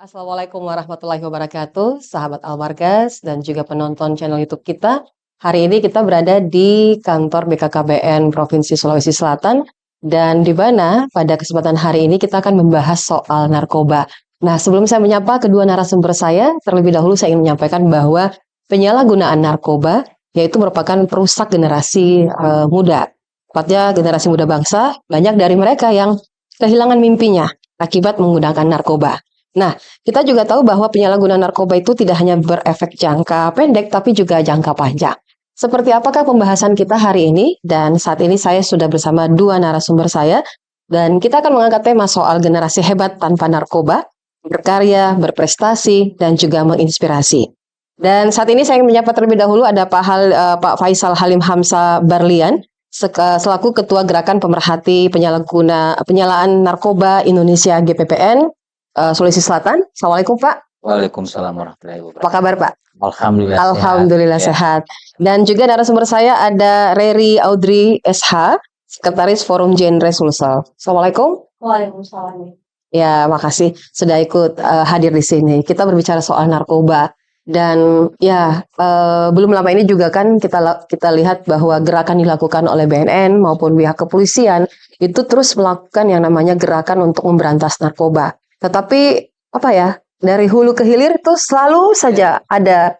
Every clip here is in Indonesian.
Assalamualaikum warahmatullahi wabarakatuh, sahabat Almargas dan juga penonton channel YouTube kita. Hari ini kita berada di kantor BKKBN Provinsi Sulawesi Selatan dan di mana pada kesempatan hari ini kita akan membahas soal narkoba. Nah, sebelum saya menyapa kedua narasumber saya, terlebih dahulu saya ingin menyampaikan bahwa penyalahgunaan narkoba yaitu merupakan perusak generasi muda. Tepatnya generasi muda bangsa, banyak dari mereka yang kehilangan mimpinya akibat menggunakan narkoba. Nah, kita juga tahu bahwa penyalahgunaan narkoba itu tidak hanya berefek jangka pendek, tapi juga jangka panjang. Seperti apakah pembahasan kita hari ini? Dan saat ini saya sudah bersama dua narasumber saya, dan kita akan mengangkat tema soal generasi hebat tanpa narkoba, berkarya, berprestasi, dan juga menginspirasi. Dan saat ini saya ingin menyapa terlebih dahulu ada Pak Faisal Halim Hamzah Barlian, selaku Ketua Gerakan Pemerhati Penyalaan Narkoba Indonesia GPPN, Sulawesi Selatan. Assalamualaikum Pak. Waalaikumsalam warahmatullahi wabarakatuh. Apa kabar Pak? Alhamdulillah Sehat. Dan juga narasumber saya ada Reri Audrey SH, Sekretaris Forum Genre Sulsel. Assalamualaikum. Waalaikumsalam. Ya, makasih sudah ikut hadir di sini. Kita berbicara soal narkoba. Dan ya, belum lama ini juga kan kita lihat bahwa gerakan dilakukan oleh BNN maupun pihak kepolisian itu terus melakukan yang namanya gerakan untuk memberantas narkoba. Tetapi dari hulu ke hilir itu selalu saja ada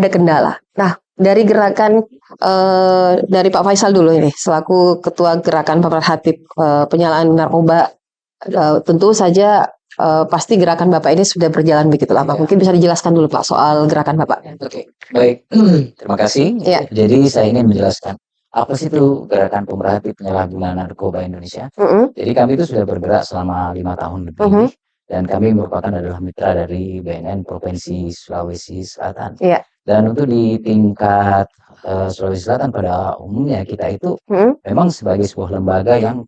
kendala. Nah, dari gerakan dari Pak Faisal dulu ini selaku Ketua Gerakan Pemerhati Penyalaan Narkoba, tentu saja pasti gerakan Bapak ini sudah berjalan begitu lama. Mungkin bisa dijelaskan dulu Pak soal gerakan Bapak. Oke, baik. Terima kasih. Ya. Jadi saya ingin menjelaskan apa sih itu Gerakan Pemerhati Penyalahgunaan Narkoba Indonesia. Jadi kami itu sudah bergerak selama 5 tahun lebih. Dan kami merupakan adalah mitra dari BNN Provinsi Sulawesi Selatan. Iya. Dan untuk di tingkat Sulawesi Selatan pada umumnya kita itu memang sebagai sebuah lembaga yang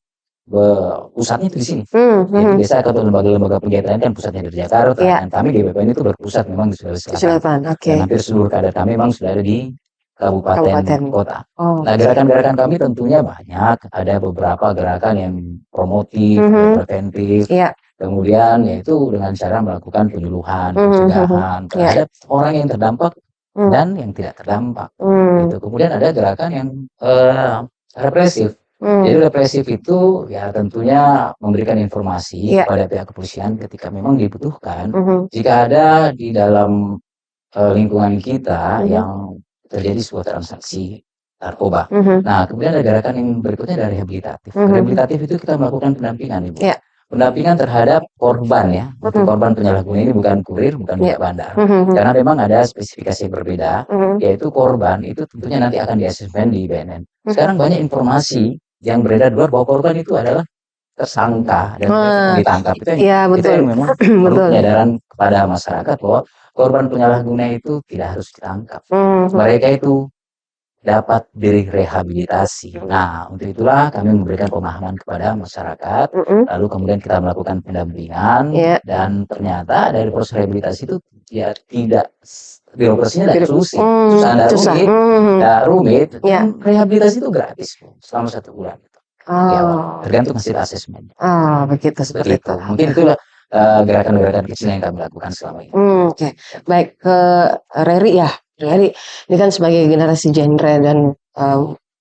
pusatnya itu di sini. Jadi biasa atau lembaga-lembaga penjagaan kan pusatnya dari Jakarta. Dan kami GPPN itu berpusat memang di Sulawesi Selatan. Okay. Dan hampir seluruh kader kami memang sudah ada di kabupaten kota. Nah, gerakan-gerakan kami tentunya banyak. Ada beberapa gerakan yang promotif, preventif. Iya. Kemudian yaitu dengan cara melakukan penyuluhan, pencegahan terhadap orang yang terdampak dan yang tidak terdampak. Gitu. Kemudian ada gerakan yang represif. Jadi represif itu ya tentunya memberikan informasi kepada pihak kepolisian ketika memang dibutuhkan. Jika ada di dalam lingkungan kita yang terjadi sebuah transaksi narkoba. Nah, kemudian ada gerakan yang berikutnya dari rehabilitatif. Rehabilitatif itu kita melakukan pendampingan, Ibu. Pendampingan terhadap korban ya. Untuk korban penyalahguna ini bukan kurir, bukan budak bandar. Karena memang ada spesifikasi yang berbeda, yaitu korban itu tentunya nanti akan di-asesmen di BNN. Sekarang banyak informasi yang beredar luar bahwa korban itu adalah tersangka dan ditangkap. Itu yang memang perlu penyadaran kepada masyarakat bahwa korban penyalahguna itu tidak harus ditangkap. Mereka itu dapat direhabilitasi. Nah, untuk itulah kami memberikan pemahaman kepada masyarakat. Lalu kemudian kita melakukan pendampingan dan ternyata dari proses rehabilitasi itu ya tidak birokrasinya tidak rumit. Rehabilitasi itu gratis selama 1 bulan. Tergantung hasil asesmen. Begitu seperti itu. Mungkin itulah gerakan-gerakan kecil yang kami lakukan selama ini. Oke. Baik, ke Reri ya. Reri, ini kan sebagai generasi genre dan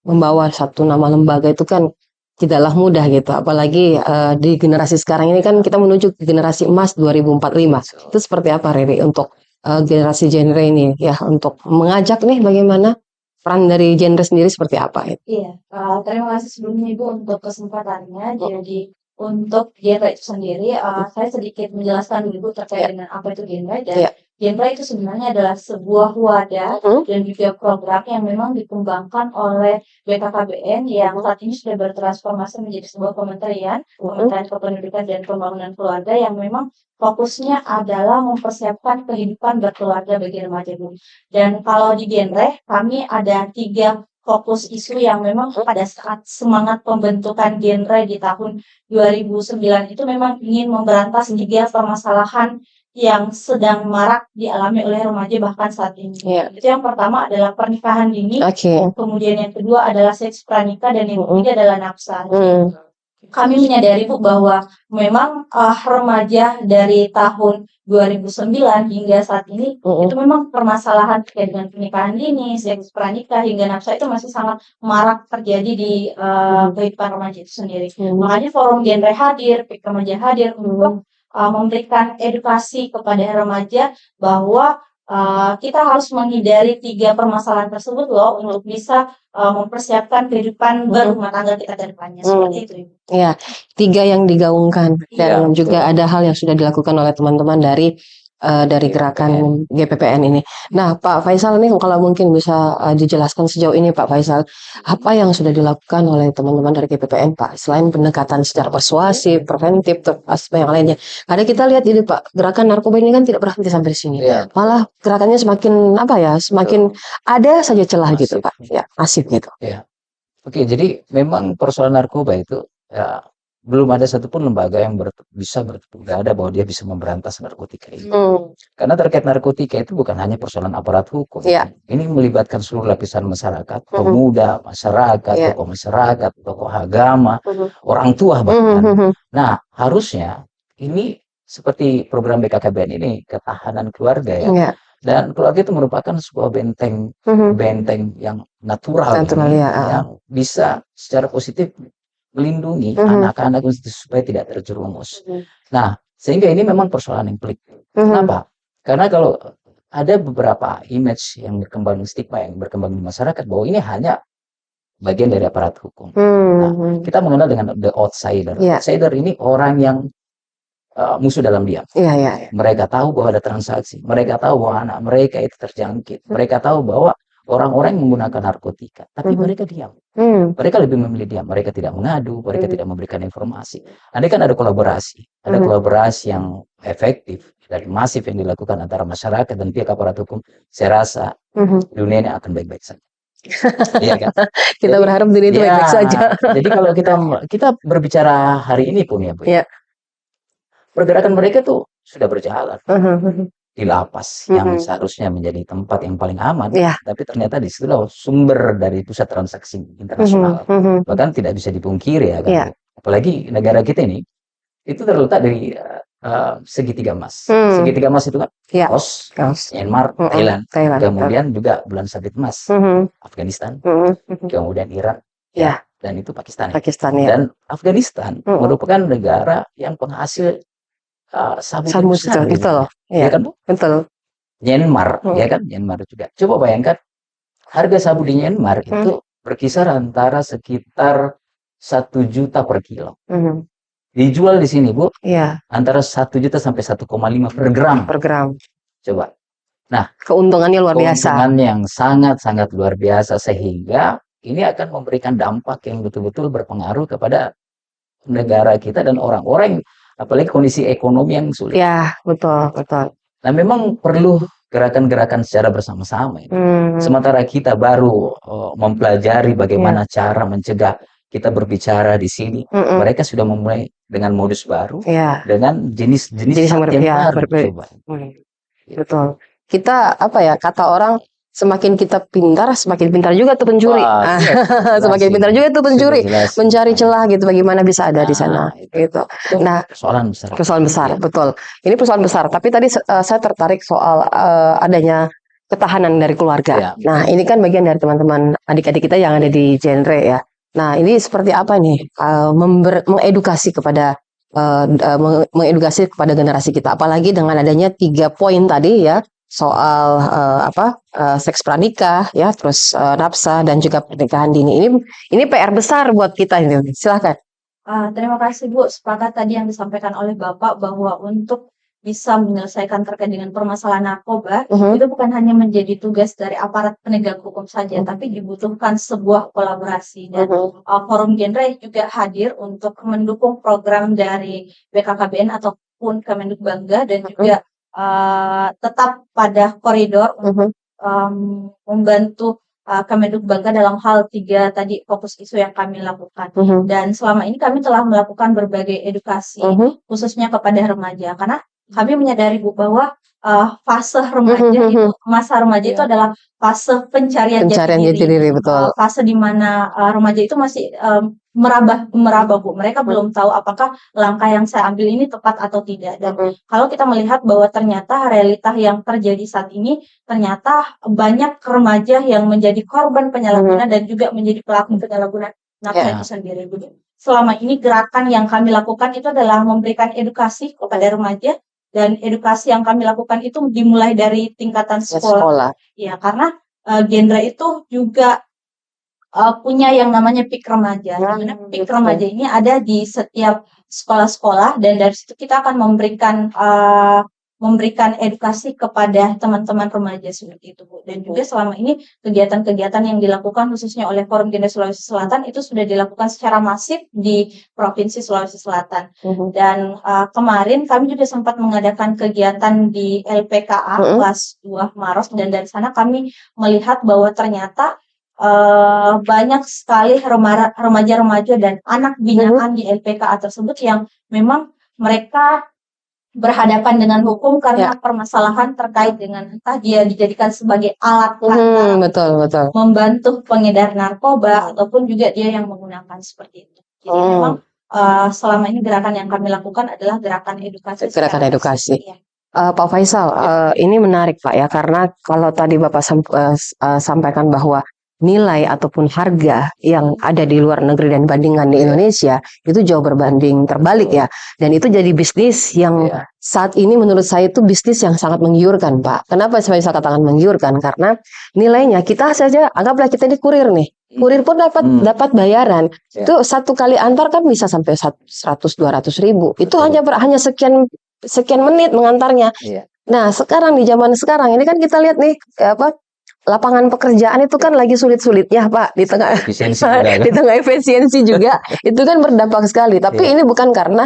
membawa satu nama lembaga itu kan tidaklah mudah gitu. Apalagi di generasi sekarang ini kan kita menuju ke generasi emas 2045. Itu seperti apa Reri untuk generasi genre ini ya, untuk mengajak nih bagaimana peran dari genre sendiri seperti apa? Iya, terima kasih sebelumnya Ibu untuk kesempatannya. Jadi untuk genre itu sendiri, saya sedikit menjelaskan dulu terkait dengan apa itu genre. Dan genre itu sebenarnya adalah sebuah wadah dan juga program yang memang dikembangkan oleh BKKBN yang saat ini sudah bertransformasi menjadi sebuah Kementerian Kependudukan dan Pembangunan Keluarga yang memang fokusnya adalah mempersiapkan kehidupan berkeluarga bagi remaja. Dan kalau di genre, kami ada 3 fokus isu yang memang pada saat semangat pembentukan genre di tahun 2009 itu memang ingin memberantas 3 permasalahan yang sedang marak dialami oleh remaja bahkan saat ini. Itu yang pertama adalah pernikahan dini, kemudian yang kedua adalah seks pranikah, dan yang ketiga adalah nafsa. kami menyadari Bu bahwa memang remaja dari tahun 2009 hingga saat ini itu memang permasalahan terkait dengan pernikahan dini, seks pranikah hingga nafsa itu masih sangat marak terjadi di kehidupan remaja itu sendiri. Makanya forum genre hadir, PIK Remaja hadir untuk memberikan edukasi kepada remaja bahwa kita harus menghindari 3 permasalahan tersebut loh untuk bisa mempersiapkan kehidupan berumah tangga kita ke depannya. Seperti itu, Ibu. Iya, 3 yang digaungkan dan juga ada hal yang sudah dilakukan oleh teman-teman dari gerakan GPPN ini. Nah, Pak Faisal nih kalau mungkin bisa dijelaskan sejauh ini Pak Faisal, apa yang sudah dilakukan oleh teman-teman dari GPPN Pak, selain pendekatan secara persuasif, preventif, aspek yang lainnya. Karena kita lihat ini Pak, gerakan narkoba ini kan tidak berhenti sampai di sini. Malah gerakannya semakin semakin ada saja celah gitu Pak. Ya, masif gitu. Ya. Oke, jadi memang persoalan narkoba itu ya belum ada satupun lembaga yang bisa bertepuk dada bahwa dia bisa memberantas narkotika ini. Karena terkait narkotika itu bukan hanya persoalan aparat hukum. Ini melibatkan seluruh lapisan masyarakat, pemuda, masyarakat, tokoh masyarakat, tokoh agama, orang tua bahkan. Nah, harusnya ini seperti program BKKBN ini, ketahanan keluarga ya. Dan keluarga itu merupakan sebuah benteng yang natural yang bisa secara positif melindungi anak-anak supaya tidak terjerumus. Nah, sehingga ini memang persoalan yang pelik. Kenapa? Karena kalau ada beberapa image yang berkembang, stigma yang berkembang di masyarakat bahwa ini hanya bagian dari aparat hukum. Nah, kita mengenal dengan the outsider. Outsider ini orang yang musuh dalam diam. Mereka tahu bahwa ada transaksi. Mereka tahu bahwa anak mereka itu terjangkit. Mereka tahu bahwa orang-orang yang menggunakan narkotika, tapi mereka diam. Mereka lebih memilih diam. Mereka tidak mengadu, mereka tidak memberikan informasi. Andai kan ada kolaborasi yang efektif dan masif yang dilakukan antara masyarakat dan pihak aparat hukum, saya rasa dunia ini akan baik-baik saja. Iya kan? Kita berharap dunia itu baik-baik saja. Jadi kalau kita berbicara hari ini pun ya Bu, pergerakan mereka tuh sudah berjalan. Di lapas yang seharusnya menjadi tempat yang paling aman, tapi ternyata di situ sumber dari pusat transaksi internasional. Bahkan tidak bisa dipungkiri ya kan. Apalagi negara kita ini itu terletak dari segitiga emas. Segitiga emas itu kan Laos, Myanmar, Thailand, kemudian juga bulan sabit emas, Afghanistan, kemudian Iran, dan itu Pakistan. Dan Afghanistan merupakan negara yang penghasil sabu besar itu loh. Ya kan Bu? Betul. Myanmar, ya kan? Myanmar juga. Coba bayangkan harga sabu di Myanmar itu berkisar antara sekitar 1 juta per kilo. Dijual di sini Bu, antara 1 juta sampai 1,5 per gram. Coba. Nah, keuntungannya luar biasa. Keuntungannya yang sangat-sangat luar biasa sehingga ini akan memberikan dampak yang betul-betul berpengaruh kepada negara kita dan orang-orang, apalagi kondisi ekonomi yang sulit. Ya, betul. Nah, memang perlu gerakan-gerakan secara bersama-sama. Sementara kita baru mempelajari bagaimana cara mencegah, kita berbicara di sini, mereka sudah memulai dengan modus baru, dengan jenis-jenis yang baru. Betul. Kita kata orang, semakin kita pintar, semakin pintar juga tuh pencuri. Semakin pintar juga tuh pencuri mencari celah gitu, bagaimana bisa ada di sana gitu. Nah, persoalan besar, betul. Ini persoalan besar. Tapi tadi saya tertarik soal adanya ketahanan dari keluarga. Nah, ini kan bagian dari teman-teman adik-adik kita yang ada di genre ya. Nah, ini seperti apa nih mengedukasi kepada generasi kita, apalagi dengan adanya 3 poin tadi ya. Soal seks pranikah ya, terus nafsa dan juga pernikahan dini. Ini PR besar buat kita ini. Silakan. Terima kasih Bu. Sepakat tadi yang disampaikan oleh Bapak bahwa untuk bisa menyelesaikan terkait dengan permasalahan narkoba itu bukan hanya menjadi tugas dari aparat penegak hukum saja, tapi dibutuhkan sebuah kolaborasi dan forum genre juga hadir untuk mendukung program dari BKKBN ataupun Kemendikbangga dan juga tetap pada koridor untuk membantu Kemendikbangga dalam hal 3 tadi fokus isu yang kami lakukan. Dan selama ini kami telah melakukan berbagai edukasi khususnya kepada remaja, karena kami menyadari Bu bahwa fase remaja itu, masa remaja itu adalah fase pencarian jati diri, betul. fase di mana remaja itu masih meraba Bu. Mereka belum tahu apakah langkah yang saya ambil ini tepat atau tidak. Dan kalau kita melihat bahwa ternyata realita yang terjadi saat ini, ternyata banyak remaja yang menjadi korban penyalahgunaan dan juga menjadi pelaku penyalahgunaan nafsa itu sendiri. Selama ini gerakan yang kami lakukan itu adalah memberikan edukasi kepada remaja, dan edukasi yang kami lakukan itu dimulai dari tingkatan sekolah. Ya, karena genre itu juga punya yang namanya PIK remaja. Dimana PIK remaja ini ada di setiap sekolah-sekolah, dan dari situ kita akan memberikan edukasi kepada teman-teman remaja seperti itu Bu. Dan juga selama ini kegiatan-kegiatan yang dilakukan khususnya oleh Forum Gender Sulawesi Selatan itu sudah dilakukan secara masif di Provinsi Sulawesi Selatan. Dan kemarin kami juga sempat mengadakan kegiatan di LPKA kelas 2 Maros, dan dari sana kami melihat bahwa ternyata banyak sekali remaja-remaja dan anak binaan di LPKA tersebut yang memang mereka berhadapan dengan hukum karena permasalahan terkait dengan entah dia dijadikan sebagai alat kata, membantu pengedar narkoba, ataupun juga dia yang menggunakan seperti itu. Jadi memang selama ini gerakan yang kami lakukan adalah gerakan edukasi. Pak Faisal, ini menarik Pak ya, karena kalau tadi Bapak sampaikan bahwa nilai ataupun harga yang ada di luar negeri dan bandingan di Indonesia itu jauh berbanding terbalik ya, dan itu jadi bisnis yang saat ini menurut saya itu bisnis yang sangat menggiurkan Pak. Kenapa saya bisa katakan menggiurkan? Karena nilainya, kita saja anggaplah kita ini kurir nih, kurir pun dapat bayaran itu satu kali antar kan bisa sampai 100-200 ribu. Itu hanya sekian menit mengantarnya. Nah sekarang di zaman sekarang ini kan kita lihat nih lapangan pekerjaan itu kan lagi sulit-sulitnya Pak, di tengah efisiensi juga itu kan berdampak sekali. Tapi ini bukan karena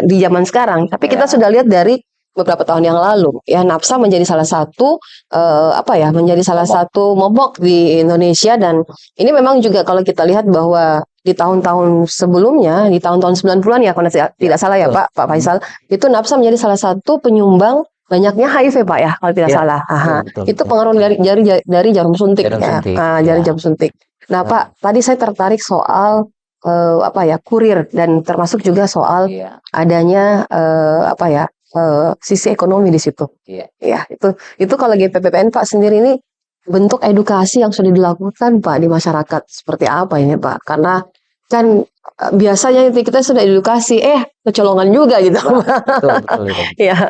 di zaman sekarang, tapi kita sudah lihat dari beberapa tahun yang lalu ya, Napsa menjadi salah satu momok di Indonesia. Dan ini memang juga kalau kita lihat bahwa di tahun-tahun sebelumnya, di tahun-tahun 90-an ya kalau tidak salah ya Pak Faisal, itu Napsa menjadi salah satu penyumbang banyaknya HIV Pak ya kalau tidak salah. Itu pengaruh dari jarum suntik. Jarum suntik. Nah Pak, tadi saya tertarik soal kurir, dan termasuk juga soal adanya sisi ekonomi di situ. Ya, itu kalau GPPPN Pak sendiri ini bentuk edukasi yang sudah dilakukan Pak di masyarakat seperti apa ini Pak? Karena kan biasanya kita sudah edukasi kecolongan juga gitu. Betul. Ya.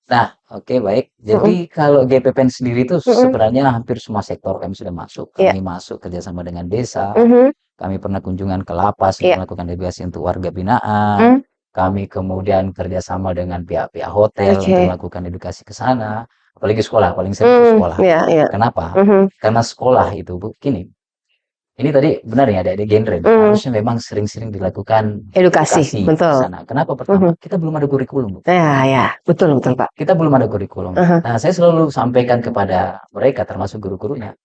Nah, oke, baik. Jadi kalau GPPN sendiri itu sebenarnya hampir semua sektor kami sudah masuk. Kami masuk kerjasama dengan desa. Kami pernah kunjungan ke lapas untuk melakukan edukasi untuk warga binaan. Kami kemudian kerjasama dengan pihak-pihak hotel untuk melakukan edukasi ke sana. Apalagi sekolah, paling sering sekolah. Kenapa? Karena sekolah itu, Bu, gini. Ini tadi benar ya, ada genre. Harusnya memang sering-sering dilakukan edukasi di sana. Kenapa? Pertama, kita belum ada kurikulum, Bu. Ya, betul Pak. Kita belum ada kurikulum. Nah, saya selalu sampaikan kepada mereka, termasuk guru-gurunya,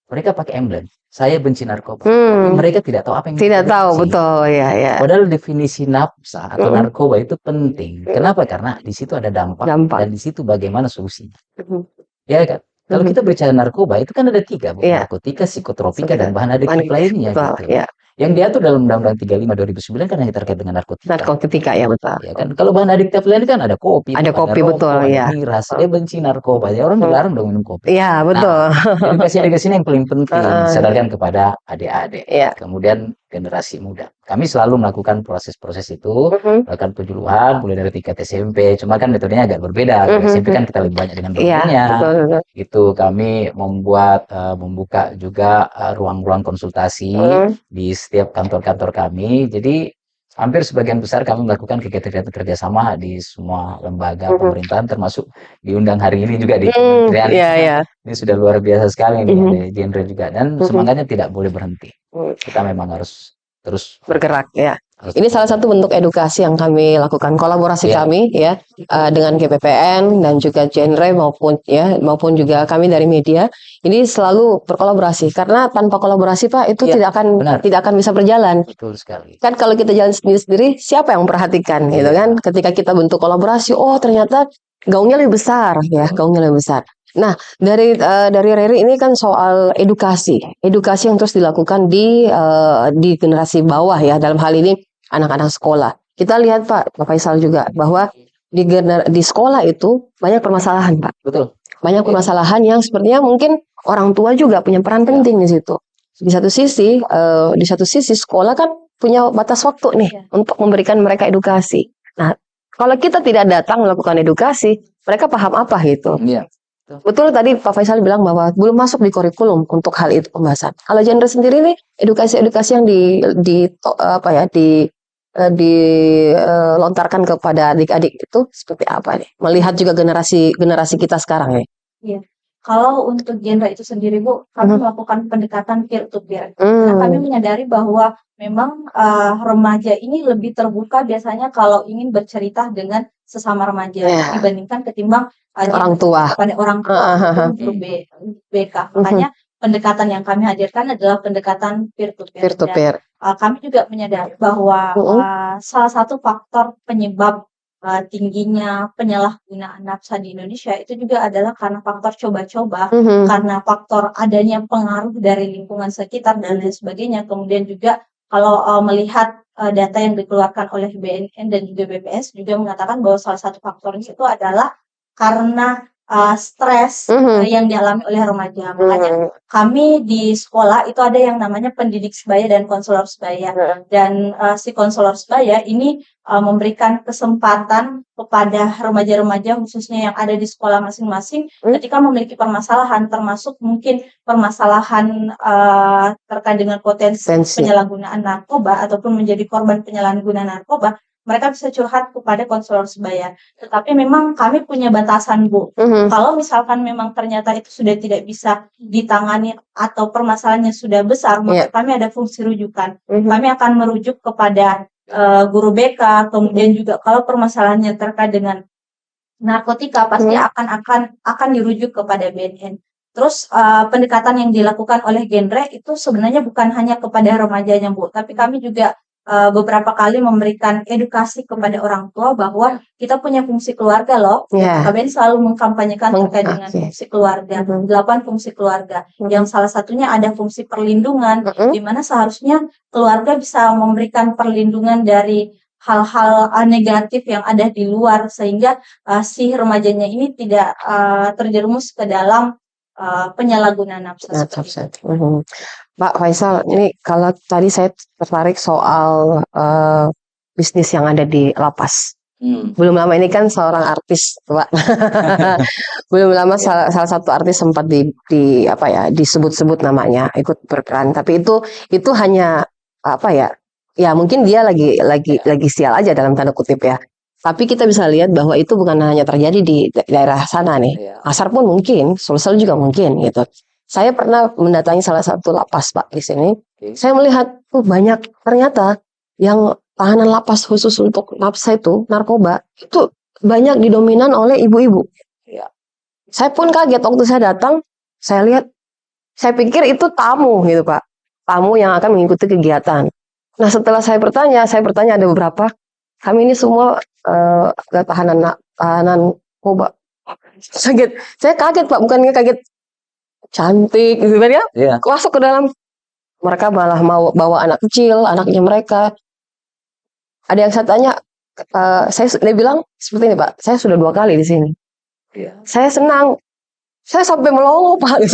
mereka pakai emblem. Saya benci narkoba. Tapi mereka tidak tahu apa yang tidak tahu, betul ya. Padahal definisi nafsa atau narkoba itu penting. Kenapa? Karena di situ ada dampak. Dan di situ bagaimana solusinya. Ya kan? Kalau kita bicara narkoba itu kan ada 3, Bu. Narkotika, psikotropika, dan bahan adiktif lainnya. Gitu. Yang diatur dalam Undang-Undang 35 2009 kan hanya terkait dengan narkotika. Narkotika ya betul. Ya kan, kalau bahan adiktif lain kan ada kopi, rokok, betul ya. Miras, dia benci narkoba, ya orang dilarang dong minum kopi. Iya betul. Edukasi yang paling penting disadarkan kepada adik-adik. Kemudian generasi muda. Kami selalu melakukan proses-proses itu, melakukan penyuluhan mulai dari tingkat SMP. Cuma kan metodenya agak berbeda. SMP kan kita lebih banyak dengan dokumennya. Itu kami membuka juga ruang-ruang konsultasi di setiap kantor-kantor kami. Jadi hampir sebagian besar kami melakukan kegiatan kerjasama di semua lembaga pemerintahan, termasuk diundang hari ini juga di kementerian. Ini sudah luar biasa sekali nih, ada genre juga, dan semangatnya tidak boleh berhenti. Kita memang harus terus bergerak ya. Ini salah satu bentuk edukasi yang kami lakukan, kolaborasi kami ya dengan GPPN dan juga genre maupun juga kami dari media. Ini selalu berkolaborasi karena tanpa kolaborasi Pak itu tidak akan bisa berjalan. Betul sekali. Kan kalau kita jalan sendiri-sendiri, siapa yang memperhatikan gitu kan? Ketika kita bentuk kolaborasi, oh ternyata gaungnya lebih besar ya, gaungnya lebih besar. Nah, dari Reri ini kan soal edukasi yang terus dilakukan di generasi bawah ya, dalam hal ini anak-anak sekolah. Kita lihat Pak Faisal juga bahwa di sekolah itu banyak permasalahan Pak. Betul. Banyak permasalahan yang sepertinya mungkin orang tua juga punya peran penting di situ. Di satu sisi sekolah kan punya batas waktu nih untuk memberikan mereka edukasi. Nah, kalau kita tidak datang melakukan edukasi, mereka paham apa gitu. Iya. Betul tadi Pak Faisal bilang bahwa belum masuk di kurikulum untuk hal itu pembahasan. Kalau genre sendiri nih edukasi yang dilontarkan kepada adik-adik itu seperti apa nih? Melihat juga generasi kita sekarang nih. Iya. Kalau untuk genre itu sendiri Bu, kami melakukan pendekatan peer to peer. Karena kami menyadari bahwa memang remaja ini lebih terbuka biasanya kalau ingin bercerita dengan sesama remaja dibandingkan ketimbang orang tua pada orang tua untuk BK. Makanya pendekatan yang kami hadirkan adalah pendekatan peer to peer. Kami juga menyadari bahwa salah satu faktor penyebab tingginya penyalahgunaan nafsa di Indonesia itu juga adalah karena faktor coba-coba, karena faktor adanya pengaruh dari lingkungan sekitar dan lain sebagainya. Kemudian juga kalau melihat data yang dikeluarkan oleh BNN dan juga BPS juga mengatakan bahwa salah satu faktornya itu adalah karena stres yang dialami oleh remaja. Makanya kami di sekolah itu ada yang namanya pendidik sebaya dan konselor sebaya. Dan si konselor sebaya ini memberikan kesempatan kepada remaja-remaja khususnya yang ada di sekolah masing-masing ketika memiliki permasalahan, termasuk mungkin permasalahan terkait dengan potensi penyalahgunaan narkoba ataupun menjadi korban penyalahgunaan narkoba. Mereka bisa curhat kepada konselor sebaya. Tetapi memang kami punya batasan Bu. Kalau misalkan memang ternyata itu sudah tidak bisa ditangani atau permasalahannya sudah besar, maka kami ada fungsi rujukan. Kami akan merujuk kepada guru BK, kemudian juga kalau permasalahannya terkait dengan narkotika pasti akan dirujuk kepada BNN. Terus pendekatan yang dilakukan oleh genre itu sebenarnya bukan hanya kepada remajanya Bu, tapi kami juga beberapa kali memberikan edukasi kepada orang tua bahwa kita punya fungsi keluarga loh. KBN selalu mengkampanyekan terkait dengan fungsi keluarga, 8 fungsi keluarga. Yang salah satunya ada fungsi perlindungan, di mana seharusnya keluarga bisa memberikan perlindungan dari hal-hal negatif yang ada di luar sehingga si remajanya ini tidak terjerumus ke dalam penyalahgunaan nafsa. Pak Faisal, ini kalau tadi saya tertarik soal bisnis yang ada di lapas. Belum lama ini kan seorang artis, Pak. Belum lama salah satu artis sempat disebut-sebut namanya, ikut berperan. Tapi itu hanya ya mungkin dia lagi sial aja dalam tanda kutip ya. Tapi kita bisa lihat bahwa itu bukan hanya terjadi di daerah sana nih. Asar pun mungkin, Sulsel juga mungkin gitu. Saya pernah mendatangi salah satu lapas Pak di sini. Saya melihat banyak ternyata yang tahanan lapas khusus untuk nafsa itu narkoba itu banyak didominan oleh ibu-ibu. Saya pun kaget waktu saya datang. Saya pikir itu tamu gitu Pak, tamu yang akan mengikuti kegiatan. Nah setelah saya bertanya ada beberapa. Kami ini semua tahanan narkoba. Saya kaget Pak, bukannya kaget cantik gitu kan ya. Masuk ke dalam, mereka malah mau bawa anak kecil, anaknya mereka. Ada yang saya tanya, dia bilang seperti ini Pak, saya sudah 2 kali di sini. Saya senang, saya sampai melongo Pak.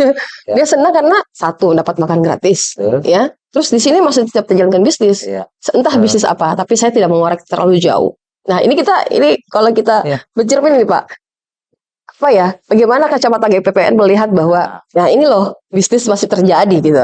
Dia senang karena satu dapat makan gratis, ya. Terus di sini masih tetap menjalankan bisnis, entah bisnis apa, tapi saya tidak mengorek terlalu jauh. Nah ini kalau kita bercermin nih Pak, bagaimana kacamata GPPN melihat bahwa ini loh bisnis masih terjadi gitu.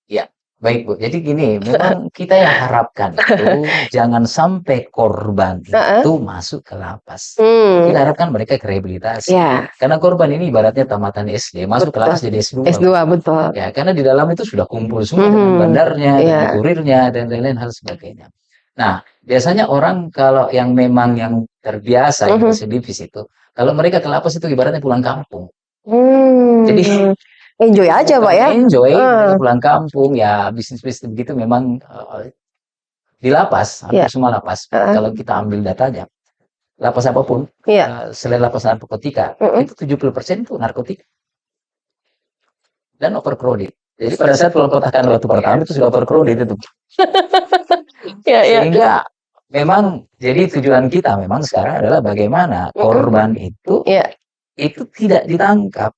Ya, baik Bu. Jadi gini, memang kita yang harapkan itu jangan sampai korban itu masuk ke lapas. Kita harapkan mereka ke rehabilitasi. Karena korban ini ibaratnya tamatan SD, masuk ke lapas jadi S2. S2 betul. Ya, karena di dalam itu sudah kumpul semua dengan bandarnya, dengan kurirnya dan lain-lain hal sebagainya. Nah, biasanya orang kalau yang memang yang terbiasa yang residivis itu, kalau mereka ke lapas itu ibaratnya pulang kampung. Jadi enjoy aja Pak ya. enjoy, mereka pulang kampung ya, bisnis-bisnis begitu memang di lapas, hampir semua lapas. Kalau kita ambil datanya, lapas apapun, selain lapas narkotika, itu 70% itu narkotika dan overcrowded. Jadi pada saat pelontakan waktu pertama itu sudah overcrowded itu. Sehingga memang jadi tujuan kita memang sekarang adalah bagaimana korban itu tidak ditangkap.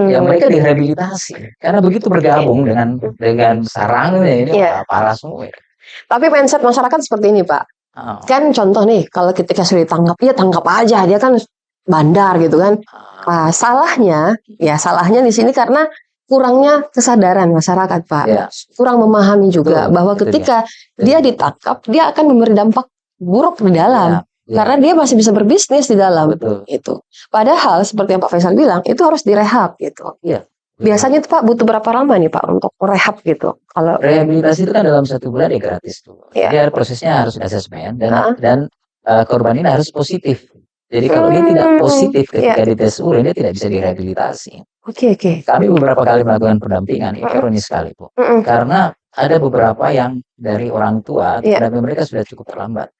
Ya mereka direhabilitasi. Karena begitu bergabung dengan sarangnya ini parah semua. Tapi mindset masyarakat seperti ini Pak. Kan contoh nih, kalau ketika sudah ditangkap, ya tangkap aja, dia kan bandar gitu kan. Salahnya di sini karena kurangnya kesadaran masyarakat Pak. Kurang memahami juga bahwa ketika dia ditangkap, dia akan memberi dampak buruk di dalam. Karena dia masih bisa berbisnis di dalam. Itu. Padahal seperti yang Pak Faisal bilang, itu harus direhab gitu. Biasanya tuh Pak butuh berapa lama nih Pak untuk merehab gitu? Kalau rehabilitasi itu kan dalam 1 bulan ya gratis tuh. Jadi prosesnya harus asesmen dan korban ini harus positif. Jadi kalau dia tidak positif ketika dites urin, dia tidak bisa direhabilitasi. Oke. Kami beberapa kali melakukan pendampingan, ironis sekali Bu. Karena ada beberapa yang dari orang tua, pendamping mereka sudah cukup terlambat.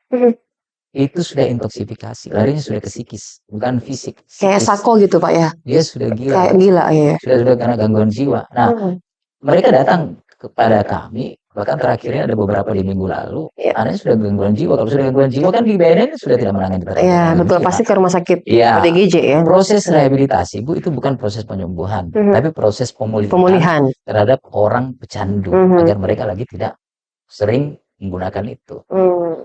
Itu sudah intoksifikasi, larinya sudah ke psikis, bukan fisik. Kayak Sako gitu Pak ya? Dia sudah gila. Kayak gila ya. Sudah karena gangguan jiwa. Nah, mereka datang kepada kami, bahkan terakhirnya ada beberapa di minggu lalu, anaknya sudah gangguan jiwa. Kalau sudah gangguan jiwa kan di BNN sudah tidak menangani. Iya betul, pasti ke rumah sakit ODGJ ya. Proses rehabilitasi Bu itu bukan proses penyembuhan, tapi proses pemulihan terhadap orang pecandu agar mereka lagi tidak sering menggunakan itu.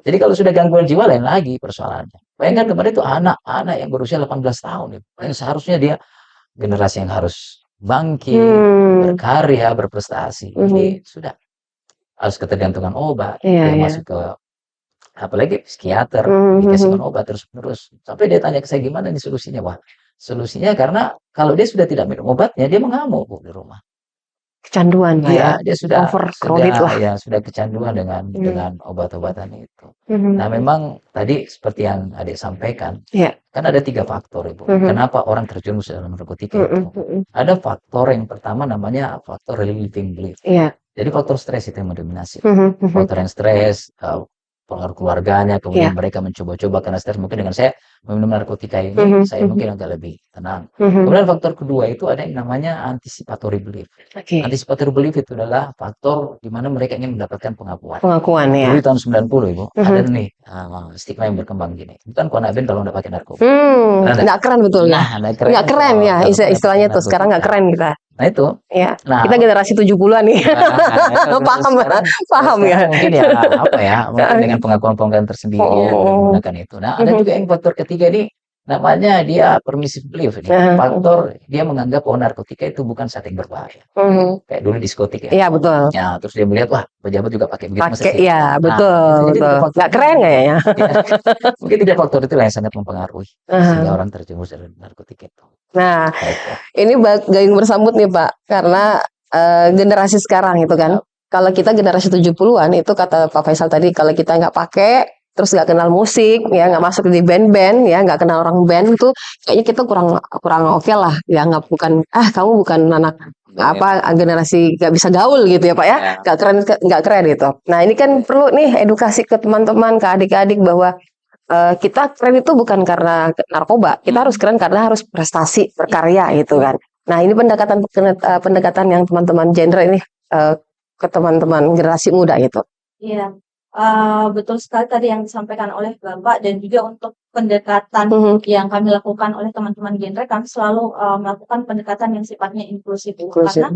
Jadi kalau sudah gangguan jiwa lain lagi persoalannya. Bayangkan kemarin itu anak-anak yang berusia 18 tahun yang seharusnya dia generasi yang harus bangkit, berkarya, berprestasi. Jadi sudah harus ketergantungan obat, dia masuk ke apalagi psikiater, dikasihkan obat terus-menerus. Sampai dia tanya ke saya gimana nih solusinya? Wah, solusinya karena kalau dia sudah tidak minum obatnya, dia mengamuk Bu di rumah. Kecanduan ya, dia sudah sudah kecanduan dengan obat-obatan itu. Nah, memang tadi seperti yang Adik sampaikan, kan ada 3 faktor Ibu. Kenapa orang terjerumus dalam narkotika itu? Ada faktor yang pertama namanya faktor limiting belief. Jadi faktor stres itu yang mendominasi. Faktor yang stres, pengaruh keluarganya, kemudian mereka mencoba-coba karena stres. Mungkin dengan saya meminum narkotika ini, saya mungkin agak lebih tenang. Kemudian faktor kedua itu ada yang namanya anticipatory belief. Anticipatory belief itu adalah faktor di mana mereka ingin mendapatkan pengakuan. Ya. Dulu tahun 90 Ibu, ada nih stigma yang berkembang gini. Bukan Kona Ben kalau nggak pakai narkoba. Nggak keren betul ya. Nggak keren ya istilahnya tuh. Sekarang nggak keren kita. Nah itu. Nah, kita generasi 70-an nih. Paham ya. Mungkin ya apa ya, mungkin dengan pengakuan-pengakuan tersendiri menggunakan itu. Nah, ada juga yang faktor ketiga nih namanya dia permissive belief ini. Faktor dia menganggap bahwa narkotika itu bukan zat yang berbahaya. Kayak dulu diskotik ya. Iya betul. Ya, terus dia melihat wah pejabat juga pakai begitu. Iya betul. Nggak keren kayaknya. Mungkin 3 faktor itu yang sangat mempengaruhi sehingga orang terjerumus dalam narkotika itu. Nah, ini gayung bersambut nih Pak, karena generasi sekarang itu kan, kalau kita generasi 70-an itu kata Pak Faisal tadi, kalau kita nggak pakai, terus nggak kenal musik, ya nggak masuk di band-band, ya nggak kenal orang band itu, kayaknya kita kurang oke lah, ya kamu bukan anak generasi nggak bisa gaul gitu ya Pak ya, nggak keren gitu. Nah ini kan perlu nih edukasi ke teman-teman, ke adik-adik bahwa kita keren itu bukan karena narkoba, kita harus keren karena harus prestasi, berkarya gitu kan. Nah ini pendekatan yang teman-teman genre ini ke teman-teman generasi muda gitu. Iya, betul sekali tadi yang disampaikan oleh Bapak, dan juga untuk pendekatan yang kami lakukan oleh teman-teman genre, kami selalu melakukan pendekatan yang sifatnya inklusif. Karena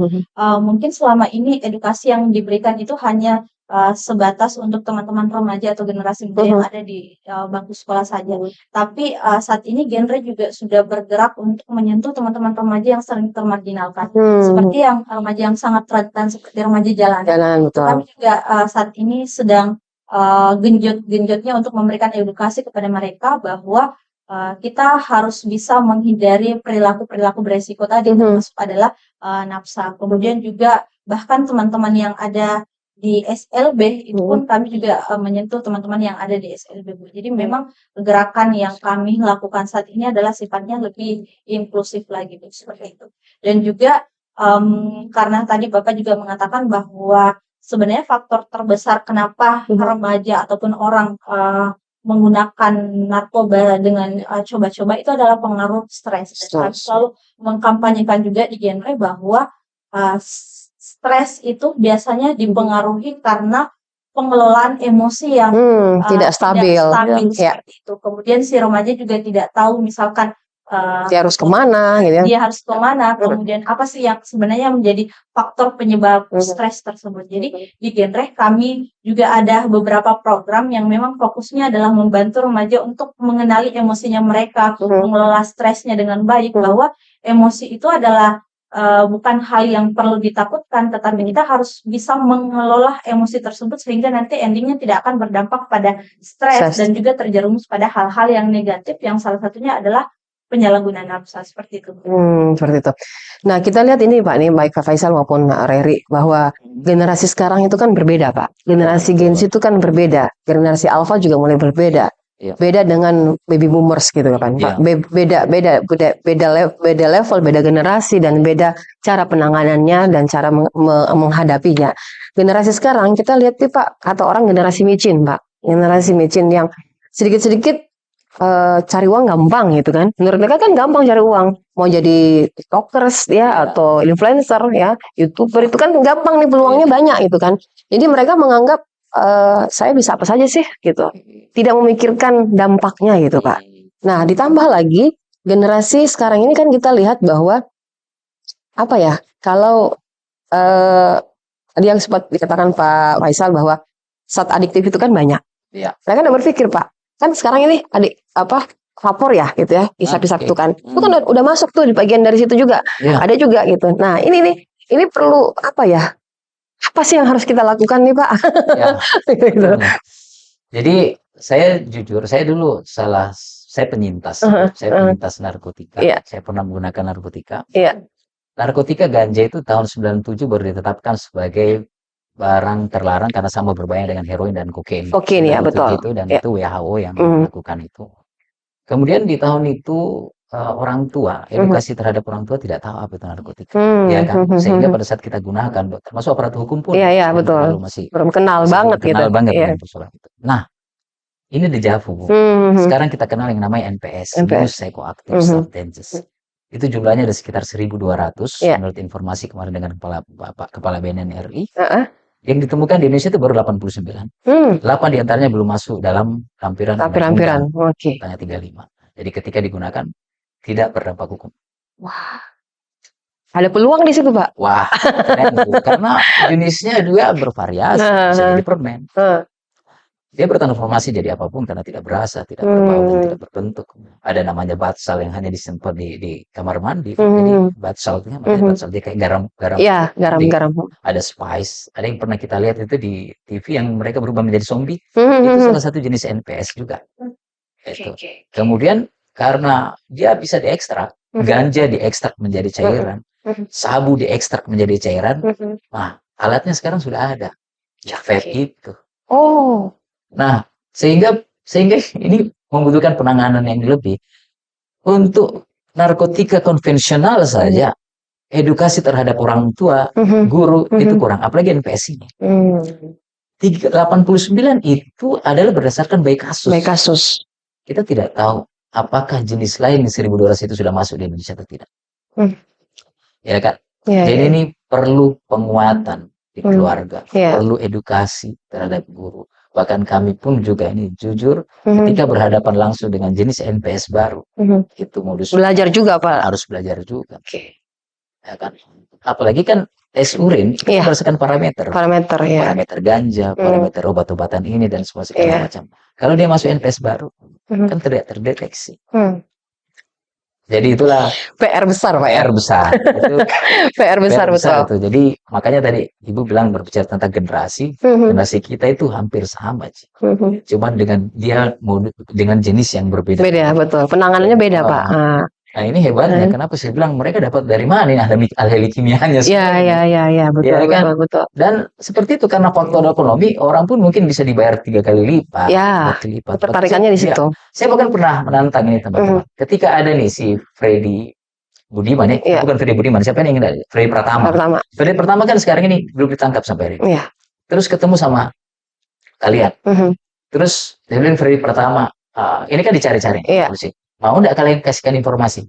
mungkin selama ini edukasi yang diberikan itu hanya sebatas untuk teman-teman remaja atau generasi muda yang ada di bangku sekolah saja. Tapi saat ini genre juga sudah bergerak untuk menyentuh teman-teman remaja yang sering termarginalkan. Seperti yang remaja yang sangat radikal seperti remaja jalanan. Kami juga saat ini sedang genjot-genjotnya untuk memberikan edukasi kepada mereka bahwa kita harus bisa menghindari perilaku-perilaku beresiko tadi, termasuk adalah nafsa. Kemudian juga bahkan teman-teman yang ada di SLB itu pun kami juga menyentuh teman-teman yang ada di SLB, Bu. Jadi memang gerakan yang kami lakukan saat ini adalah sifatnya lebih inklusif lagi, Bu, seperti itu. Dan juga karena tadi Bapak juga mengatakan bahwa sebenarnya faktor terbesar kenapa remaja ataupun orang menggunakan narkoba dengan coba-coba itu adalah pengaruh stres. Dan kami selalu mengkampanyekan juga di genre bahwa stres itu biasanya dipengaruhi karena pengelolaan emosi yang tidak stabil seperti itu. Kemudian si remaja juga tidak tahu misalkan dia harus kemana gitu ya. Dia harus kemana, kemudian apa sih yang sebenarnya menjadi faktor penyebab stres tersebut. Jadi di genre kami juga ada beberapa program yang memang fokusnya adalah membantu remaja untuk mengenali emosinya mereka, mengelola stresnya dengan baik, bahwa emosi itu adalah bukan hal yang perlu ditakutkan, tetapi kita harus bisa mengelola emosi tersebut sehingga nanti endingnya tidak akan berdampak pada stres dan juga terjerumus pada hal-hal yang negatif, yang salah satunya adalah penyalahgunaan narkoba seperti itu. Seperti itu. Nah, kita lihat ini Pak, nih baik Pak Faisal maupun Reri, bahwa generasi sekarang itu kan berbeda Pak. Generasi Gen Z itu kan berbeda. Generasi Alpha juga mulai berbeda. Beda dengan baby boomers gitu kan Pak. Beda level, beda generasi, dan beda cara penanganannya dan cara menghadapinya. Generasi sekarang kita lihat nih Pak, kata orang generasi micin Pak. Generasi micin yang sedikit-sedikit cari uang gampang gitu kan. Menurut mereka kan gampang cari uang. Mau jadi tiktokers ya, atau influencer ya, YouTuber, itu kan gampang nih, peluangnya banyak gitu kan. Jadi mereka menganggap saya bisa apa saja sih gitu. Tidak memikirkan dampaknya gitu Pak. Nah, ditambah lagi generasi sekarang ini kan kita lihat bahwa apa ya, kalau tadi yang sempat dikatakan Pak Faisal bahwa zat adiktif itu kan banyak. Mereka udah berpikir Pak, kan sekarang ini vapor ya gitu ya, isap-isap itu kan. Itu kan udah masuk tuh di bagian dari situ juga. Ada juga gitu. Nah, ini perlu apa ya? Apa sih yang harus kita lakukan nih Pak? Gitu. Jadi saya jujur, saya dulu saya penyintas. Saya penyintas narkotika. Saya pernah menggunakan narkotika. Narkotika ganja itu tahun 97 baru ditetapkan sebagai barang terlarang karena sama berbahaya dengan heroin dan kokain. Kokain ya, betul. Itu, dan itu WHO yang melakukan itu. Kemudian di tahun itu orang tua, edukasi terhadap orang tua tidak tahu apa itu narkotika, ya kan? Sehingga pada saat kita gunakan, termasuk aparat hukum pun, betul, belum kenal banget gitu. Dengan persoalan itu. Nah, ini dejavu, Bu. Sekarang kita kenal yang namanya NPS, New Psychoactive Substances. Itu jumlahnya ada sekitar 1.200 menurut informasi kemarin dengan Kepala BNN RI. Yang ditemukan di Indonesia itu baru 89. 8 diantaranya belum masuk dalam lampiran. Tanya 35. Jadi ketika digunakan tidak berdampak hukum. Wah, ada peluang di situ Pak. Wah, keren, karena jenisnya juga bervariasi. Bisa jadi permen. Dia bertransformasi jadi apapun karena tidak berasa, tidak berbau, dan tidak berbentuk. Ada namanya batsal yang hanya disimpan di kamar mandi. Jadi batsal itu batsal, dia kayak garam. Iya, garam. Ada spice. Ada yang pernah kita lihat itu di TV yang mereka berubah menjadi zombie. Itu salah satu jenis NPS juga. Itu. Kemudian karena dia bisa diekstrak, ganja diekstrak menjadi cairan, sabu diekstrak menjadi cairan. Nah, alatnya sekarang sudah ada. Vape itu. Nah, sehingga ini membutuhkan penanganan yang lebih. Untuk narkotika konvensional saja, edukasi terhadap orang tua, guru, itu kurang. Apalagi NPS ini. 89 itu adalah berdasarkan by kasus. Kita tidak tahu apakah jenis lain 1.200 itu sudah masuk di Indonesia atau tidak. Ya kan? Jadi ini perlu penguatan di keluarga, perlu edukasi terhadap guru. Bahkan kami pun juga ini jujur ketika berhadapan langsung dengan jenis NPS baru, itu modus belajar juga Pak. Harus belajar juga. Ya kan? Apalagi kan tes urin itu berdasarkan parameter ganja, parameter obat-obatan ini dan semua segala macam. Kalau dia masuk NPS baru, kan tidak terdeteksi. Jadi itulah PR besar Pak. PR besar. Itu PR besar betul. Itu. Jadi makanya tadi Ibu bilang berbicara tentang generasi kita itu hampir sama sih. Cuman dengan jenis yang berbeda. Beda, betul. Penanganannya beda Pak. Nah ini hebatnya, kenapa saya bilang mereka dapat dari mana nih ahli kimianya Iya, betul, ya kan? betul. Dan seperti itu karena faktor ekonomi, orang pun mungkin bisa dibayar 3 kali lipat, Ya, 4 kali lipat. ketertarikannya di situ. Saya bahkan pernah menantang ini teman-teman. Ketika ada nih si Freddy Budiman bukan Freddy Budiman, siapa yang ingin Freddy Pratama. Freddy Pratama kan sekarang ini belum ditangkap sampai hari ini. Terus ketemu sama kalian. Terus dia bilang Freddy Pratama, ini kan dicari-cari. Mau nggak kalian kasihkan informasi?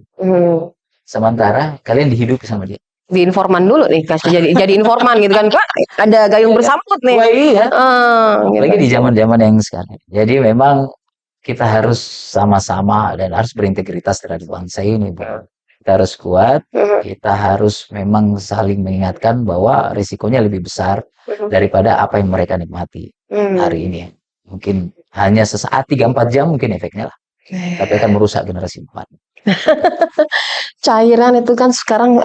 Sementara kalian dihidupi sama dia. Diinforman dulu nih, kasih jadi informan gitu kan, Pak. Ada gayung bersambut nih. Wah, iya. Gitu. Apalagi di zaman-zaman yang sekarang. Jadi memang kita harus sama-sama dan harus berintegritas terhadap bangsa ini, Bro. Kita harus kuat, kita harus memang saling mengingatkan bahwa risikonya lebih besar daripada apa yang mereka nikmati hari ini. Mungkin hanya sesaat 3-4 jam mungkin efeknya lah. Tapi akan merusak generasi depan. Cairan itu kan sekarang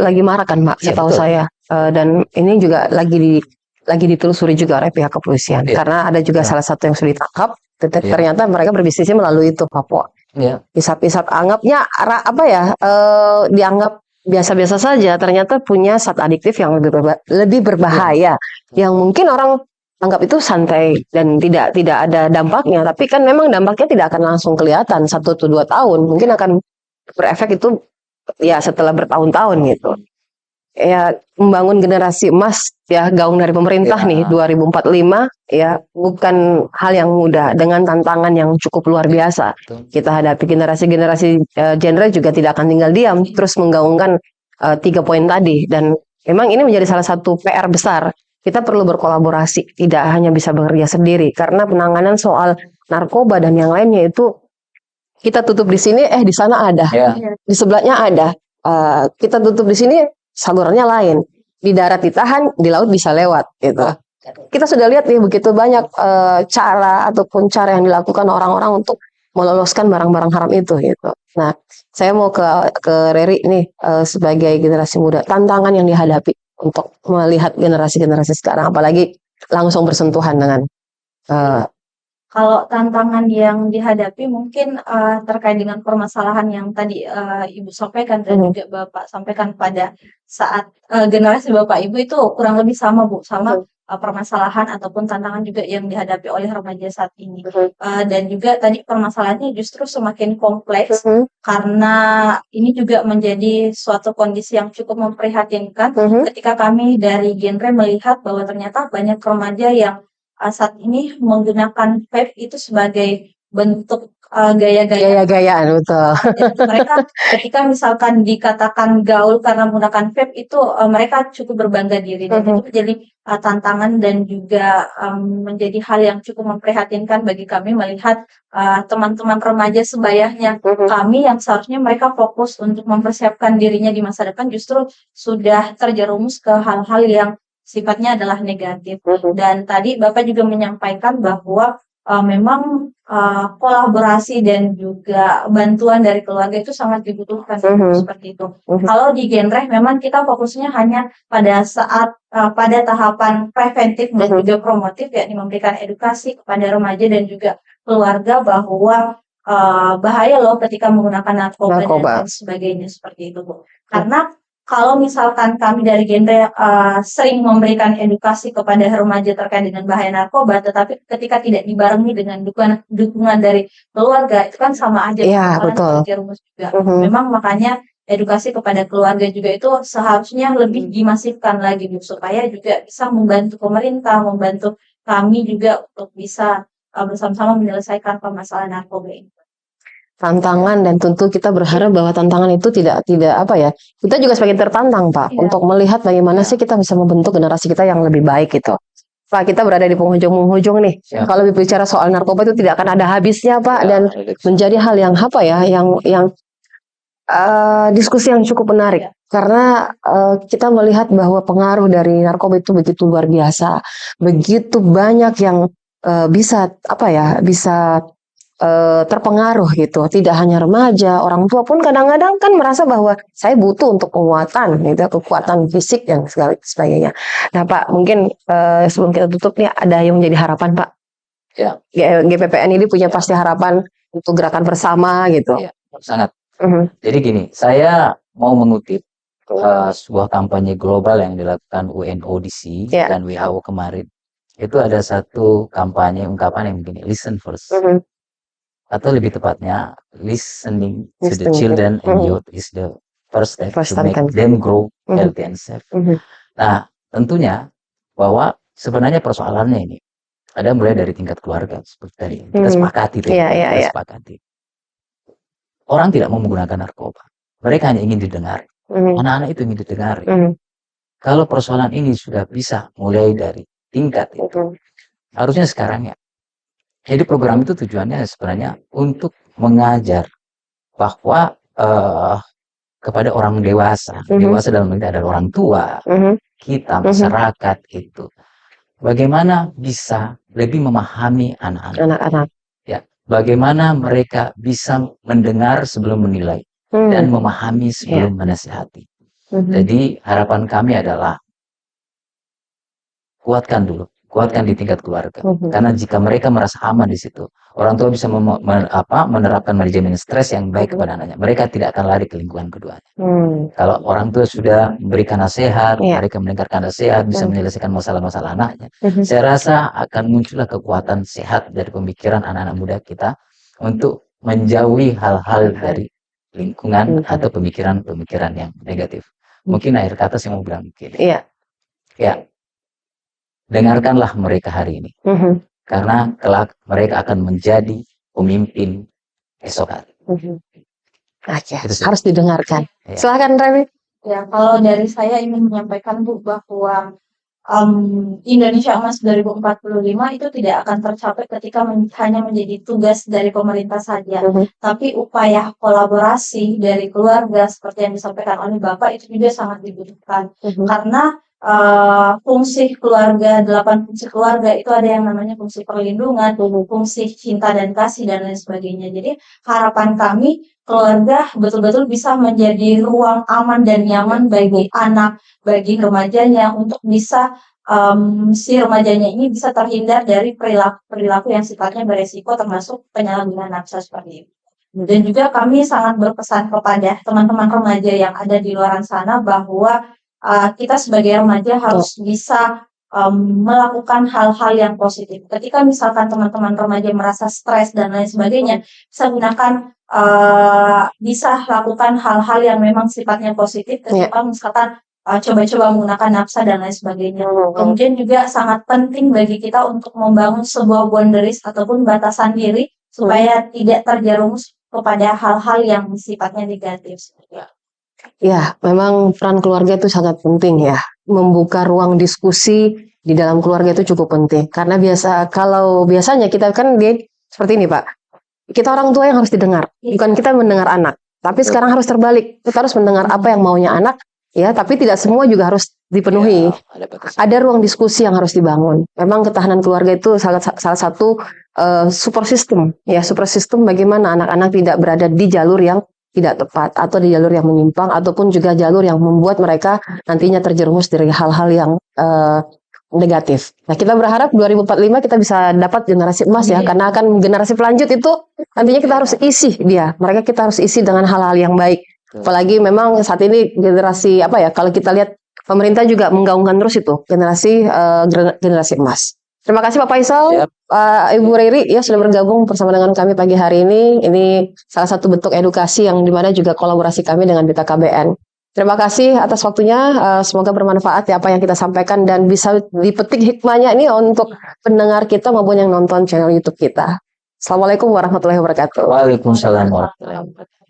lagi marak kan, Pak, setahu saya. Dan ini juga lagi ditelusuri juga oleh pihak kepolisian. Karena ada juga salah satu yang sudah ditangkap. Ternyata mereka berbisnisnya melalui itu, Papua. Isap-isap anggapnya dianggap biasa-biasa saja, ternyata punya zat adiktif yang lebih berbahaya, yang mungkin orang anggap itu santai dan tidak ada dampaknya, tapi kan memang dampaknya tidak akan langsung kelihatan 1 atau 2 tahun, mungkin akan berefek itu ya setelah bertahun-tahun gitu. Ya, membangun generasi emas ya, gaung dari pemerintah nih 2045 ya, bukan hal yang mudah dengan tantangan yang cukup luar biasa. Kita hadapi generasi genre juga tidak akan tinggal diam terus menggaungkan 3 poin tadi, dan memang ini menjadi salah satu PR besar. Kita perlu berkolaborasi, tidak hanya bisa bekerja sendiri karena penanganan soal narkoba dan yang lainnya itu kita tutup di sini, di sana ada, di sebelahnya ada, kita tutup di sini, salurannya lain, di darat ditahan, di laut bisa lewat, gitu. Kita sudah lihat nih begitu banyak cara ataupun cara yang dilakukan orang-orang untuk meloloskan barang-barang haram itu, gitu. Nah, saya mau ke Reri nih sebagai generasi muda, tantangan yang dihadapi untuk melihat generasi-generasi sekarang, apalagi langsung bersentuhan dengan kalau tantangan yang dihadapi mungkin terkait dengan permasalahan yang tadi Ibu sampaikan dan juga Bapak sampaikan pada saat generasi Bapak Ibu itu kurang lebih sama, Bu, sama permasalahan ataupun tantangan juga yang dihadapi oleh remaja saat ini. Dan juga tadi permasalahannya justru semakin kompleks karena ini juga menjadi suatu kondisi yang cukup memprihatinkan ketika kami dari genre melihat bahwa ternyata banyak remaja yang saat ini menggunakan vape itu sebagai bentuk gaya-gayaan, betul. Mereka ketika misalkan dikatakan gaul karena menggunakan vape itu mereka cukup berbangga diri, dan itu menjadi tantangan dan juga menjadi hal yang cukup memprihatinkan bagi kami melihat teman-teman remaja sebayahnya kami yang seharusnya mereka fokus untuk mempersiapkan dirinya di masa depan justru sudah terjerumus ke hal-hal yang sifatnya adalah negatif. Dan tadi Bapak juga menyampaikan bahwa memang kolaborasi dan juga bantuan dari keluarga itu sangat dibutuhkan seperti itu. Kalau di genre memang kita fokusnya hanya pada saat pada tahapan preventif dan juga promotif, yakni memberikan edukasi kepada remaja dan juga keluarga bahwa bahaya loh ketika menggunakan narkoba dan sebagainya seperti itu, Bu. Karena kalau misalkan kami dari genre sering memberikan edukasi kepada remaja terkait dengan bahaya narkoba, tetapi ketika tidak dibarengi dengan dukungan dari keluarga, itu kan sama aja. Iya, betul. Terjerumus juga. Memang makanya edukasi kepada keluarga juga itu seharusnya lebih dimasifkan lagi, Bu, supaya juga bisa membantu pemerintah, membantu kami juga untuk bisa bersama-sama menyelesaikan permasalahan narkoba ini. Tantangan, dan tentu kita berharap bahwa tantangan itu tidak kita juga semakin tertantang, Pak, untuk melihat bagaimana sih kita bisa membentuk generasi kita yang lebih baik gitu. Pak, kita berada di penghujung nih. Kalau bicara soal narkoba itu tidak akan ada habisnya, Pak, dan menjadi hal yang yang diskusi yang cukup menarik karena kita melihat bahwa pengaruh dari narkoba itu begitu luar biasa, begitu banyak yang bisa terpengaruh gitu. Tidak hanya remaja, orang tua pun kadang-kadang kan merasa bahwa saya butuh untuk penguatan gitu, kekuatan fisik dan sebagainya. Nah, Pak, mungkin sebelum kita tutup nih ada yang menjadi harapan, Pak. Ya. GPPN ini punya pasti harapan untuk gerakan bersama gitu. Ya, sangat. Jadi gini, saya mau mengutip sebuah kampanye global yang dilakukan UNODC dan WHO kemarin. Itu ada satu kampanye ungkapan yang begini, listen first. Atau lebih tepatnya, listening to the children and youth is the first step to make them grow healthy and safe. Nah, tentunya bahwa sebenarnya persoalannya ini ada mulai dari tingkat keluarga seperti tadi kita sepakati, kita sepakati. Orang tidak mau menggunakan narkoba, mereka hanya ingin didengar. Anak-anak itu ingin didengar. Kalau persoalan ini sudah bisa mulai dari tingkat itu, harusnya sekarang ya. Jadi program itu tujuannya sebenarnya untuk mengajar bahwa kepada orang dewasa, dewasa dalam arti adalah orang tua, kita masyarakat itu, bagaimana bisa lebih memahami anak-anak. Ya, bagaimana mereka bisa mendengar sebelum menilai dan memahami sebelum menasihati. Jadi harapan kami adalah kuatkan di tingkat keluarga. Karena jika mereka merasa aman di situ, orang tua bisa menerapkan manajemen stres yang baik kepada anaknya. Mereka tidak akan lari ke lingkungan keduanya. Kalau orang tua sudah memberikan nasihat, mereka mendengarkan nasihat, bisa menyelesaikan masalah-masalah anaknya. Saya rasa akan muncullah kekuatan sehat dari pemikiran anak-anak muda kita untuk menjauhi hal-hal dari lingkungan atau pemikiran-pemikiran yang negatif. Mungkin akhir kata saya mau bilang begini. Ya, dengarkanlah mereka hari ini. Karena kelak mereka akan menjadi pemimpin esok hari. Harus didengarkan. Silakan Remi. Ya, kalau dari saya ingin menyampaikan Bu bahwa Indonesia Emas 2045 itu tidak akan tercapai ketika hanya menjadi tugas dari pemerintah saja, tapi upaya kolaborasi dari keluarga seperti yang disampaikan oleh Bapak itu juga sangat dibutuhkan. Karena fungsi keluarga, 8 fungsi keluarga itu ada yang namanya fungsi perlindungan, fungsi cinta dan kasih dan lain sebagainya. Jadi harapan kami keluarga betul-betul bisa menjadi ruang aman dan nyaman bagi anak, bagi remajanya untuk bisa si remajanya ini bisa terhindar dari perilaku yang sifatnya beresiko termasuk penyalahgunaan nafsu seperti itu. Dan juga kami sangat berpesan kepada teman-teman remaja yang ada di luar sana bahwa kita sebagai remaja harus bisa melakukan hal-hal yang positif. Ketika misalkan teman-teman remaja merasa stres dan lain sebagainya, bisa lakukan hal-hal yang memang sifatnya positif. Ketika misalkan coba-coba menggunakan nafsa dan lain sebagainya. Kemudian juga sangat penting bagi kita untuk membangun sebuah boundaries ataupun batasan diri supaya tidak terjerumus kepada hal-hal yang sifatnya negatif. Ya, memang peran keluarga itu sangat penting ya. Membuka ruang diskusi di dalam keluarga itu cukup penting. Karena biasanya kita kan seperti ini Pak. Kita orang tua yang harus didengar, bukan kita mendengar anak. Tapi sekarang harus terbalik. Kita harus mendengar apa yang maunya anak, ya. Tapi tidak semua juga harus dipenuhi. Ada ruang diskusi yang harus dibangun. Memang ketahanan keluarga itu salah satu super system, ya. Super system bagaimana anak-anak tidak berada di jalur yang tidak tepat atau di jalur yang menyimpang ataupun juga jalur yang membuat mereka nantinya terjerumus dari hal-hal yang negatif. Nah, kita berharap 2045 kita bisa dapat generasi emas ya, karena akan generasi pelanjut itu nantinya kita harus isi kita harus isi dengan hal-hal yang baik. Apalagi memang saat ini generasi kalau kita lihat pemerintah juga menggaungkan terus itu generasi emas. Terima kasih Pak Faisal, Ibu Riri ya sudah bergabung bersama dengan kami pagi hari ini. Ini salah satu bentuk edukasi yang dimana juga kolaborasi kami dengan BKKBN. Terima kasih atas waktunya. Semoga bermanfaat ya apa yang kita sampaikan dan bisa dipetik hikmahnya ini untuk pendengar kita maupun yang nonton channel YouTube kita. Assalamualaikum warahmatullahi wabarakatuh. Waalaikumsalam warahmatullahi wabarakatuh.